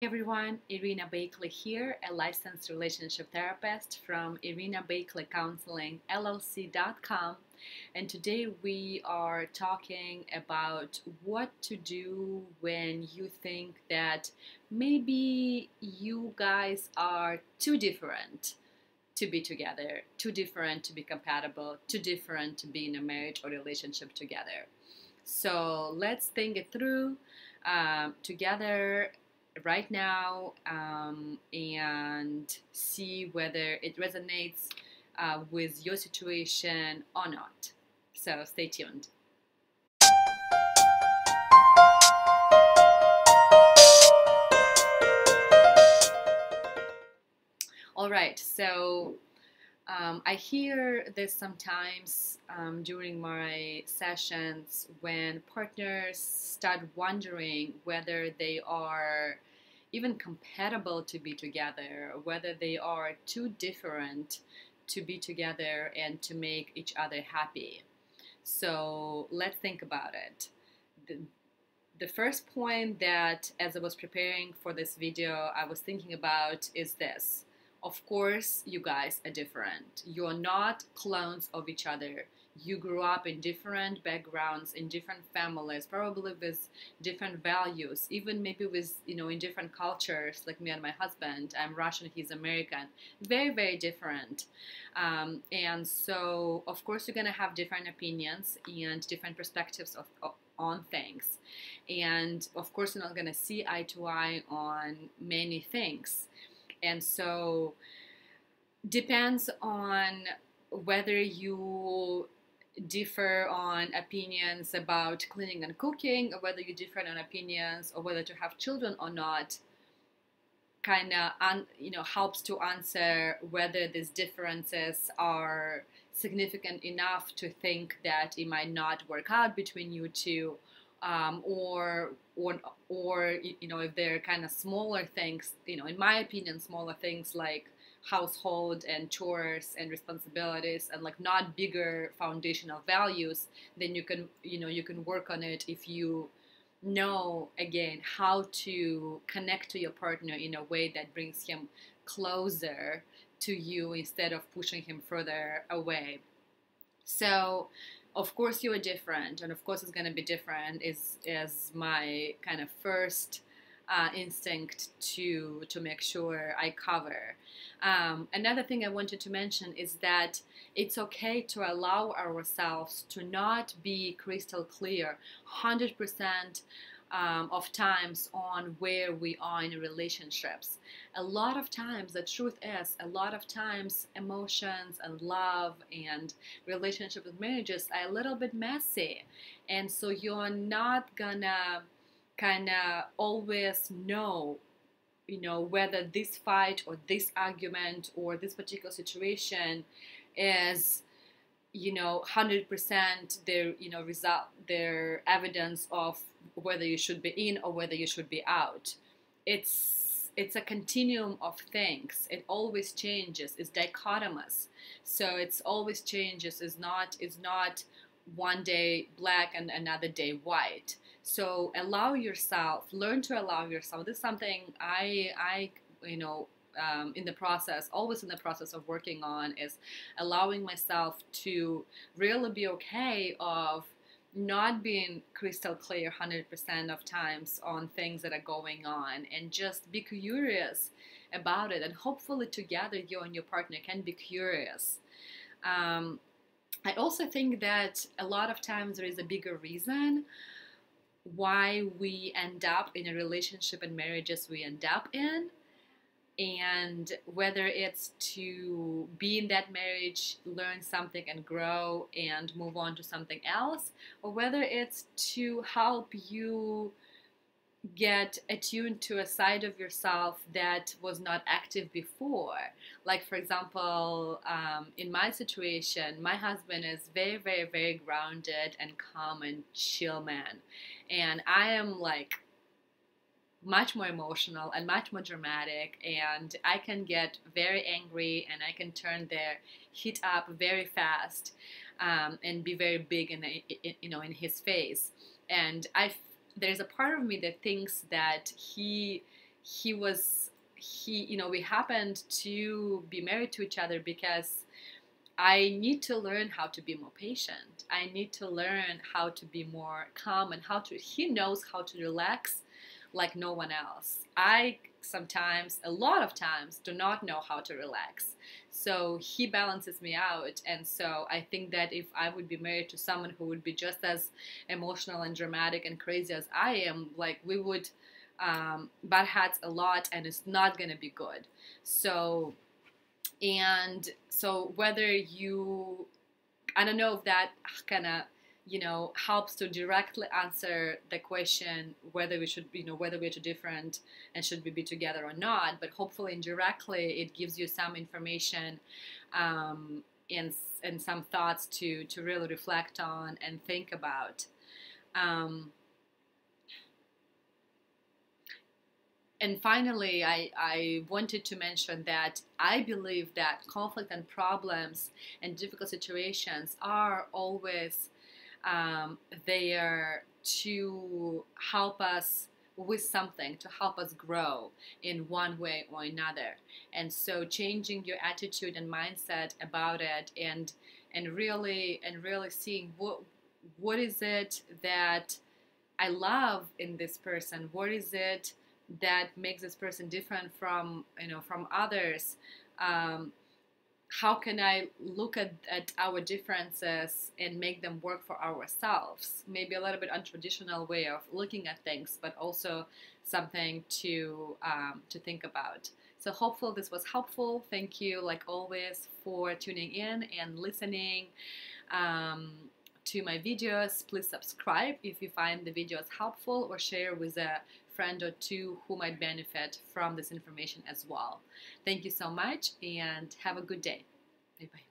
Everyone, Irina Bakley here, a licensed relationship therapist from Irina Bakley Counseling LLC.com. And today we are talking about what to do when you think that maybe you guys are too different to be together, too different to be compatible, too different to be in a marriage or relationship together. So let's think it through together right now and see whether it resonates with your situation or not. So stay tuned. All right, so I hear this sometimes during my sessions when partners start wondering whether they are even compatible to be together, whether they are too different to be together and to make each other happy. So let's think about it. The, the first point that, as I was preparing for this video, I was thinking about is this. Of course, you guys are different. You're not clones of each other. You grew up in different backgrounds, in different families, probably with different values, even maybe with, in different cultures, like me and my husband. I'm Russian, he's American. Very, very different. And so, of course, you're going to have different opinions and different perspectives on things. And of course, you're not going to see eye to eye on many things. And so, depends on whether you differ on opinions about cleaning and cooking, or whether you differ on opinions or whether to have children or not, kind of helps to answer whether these differences are significant enough to think that it might not work out between you two, or if they're kind of smaller things, in my opinion, smaller things like household and chores and responsibilities, and like not bigger foundational values, then you can work on it if you know, again, how to connect to your partner in a way that brings him closer to you instead of pushing him further away. So, of course, you are different, and of course, it's going to be different. Is my kind of first instinct to make sure I cover. Another thing I wanted to mention is that it's okay to allow ourselves to not be crystal clear 100% of times on where we are in relationships. A lot of times, the truth is, a lot of times emotions and love and relationship with marriages are a little bit messy. And so you're not gonna kind of always know, whether this fight or this argument or this particular situation is 100% their result, their evidence of whether you should be in or whether you should be out. It's a continuum of things. It always changes. It's dichotomous, so it's always changes. It's not one day black and another day white. So learn to allow yourself. This is something I in the process, always in the process of working on, is allowing myself to really be okay of not being crystal clear 100% of times on things that are going on, and just be curious about it, and hopefully together you and your partner can be curious. I also think that a lot of times there is a bigger reason why we end up in a relationship and marriages we end up in, and whether it's to be in that marriage, learn something and grow and move on to something else, or whether it's to help you get attuned to a side of yourself that was not active before. Like, for example, in my situation, my husband is very, very, very grounded and calm and chill man, and I am like much more emotional and much more dramatic, and I can get very angry and I can turn their heat up very fast, and be very big in his face. And there's a part of me that thinks that he we happened to be married to each other because I need to learn how to be more patient. I need to learn how to be more calm and he knows how to relax like no one else. I sometimes, a lot of times, do not know how to relax. So he balances me out. And so I think that if I would be married to someone who would be just as emotional and dramatic and crazy as I am, like we would butt heads a lot and it's not going to be good. So, and so whether you, I don't know if that kind of helps to directly answer the question whether we should, whether we're too different and should we be together or not. But hopefully, indirectly, it gives you some information and some thoughts to really reflect on and think about. And finally, I wanted to mention that I believe that conflict and problems and difficult situations are always there to help us with something, to help us grow in one way or another. And so changing your attitude and mindset about it and really seeing what is it that I love in this person, what is it that makes this person different from from others. How can I look at our differences and make them work for ourselves? Maybe a little bit untraditional way of looking at things, but also something to think about. So hopefully this was helpful. Thank you, like always, for tuning in and listening to my videos. Please subscribe if you find the videos helpful, or share with a friend or two who might benefit from this information as well. Thank you so much and have a good day. Bye bye.